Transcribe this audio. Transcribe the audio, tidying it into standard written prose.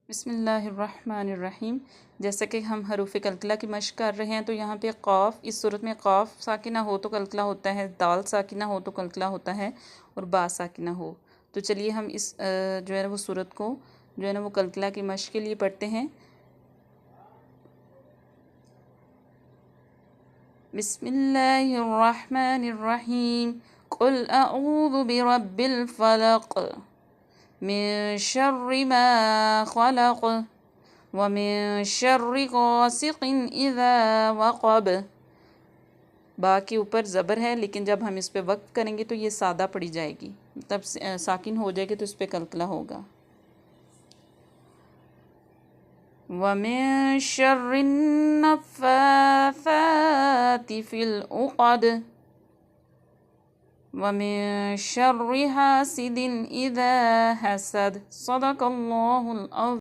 بسم اللہ الرحمن الرحیم۔ جیسا کہ ہم حروف کلکلہ کی مشق کر رہے ہیں تو یہاں پہ قاف، اس صورت میں قاف ساکنہ ہو تو کلکلہ ہوتا ہے، دال ساکنہ ہو تو کلکلہ ہوتا ہے، اور با ساکنہ ہو تو چلیے ہم اس جو ہے نا وہ صورت کو جو ہے نا وہ کلکلہ کی مشق کے لیے پڑھتے ہیں۔ بسم اللہ الرحمن الرحیم۔ قل اعوذ برب الفلق من شر ما خلق ومن شر غاسق اذا وقب۔ با کے اوپر زبر ہے، لیکن جب ہم اس پہ وقف کریں گے تو یہ سادہ پڑی جائے گی، تب ساکن ہو جائے گی تو اس پہ کلکلہ ہوگا۔ وَمِن شَرِّ النَّفَّاثَاتِ فِي الْعُقَدِ وَمِن شَرِّ حَاسِدٍ إِذَا حَسَدَ۔ صدق اللہ العظیم۔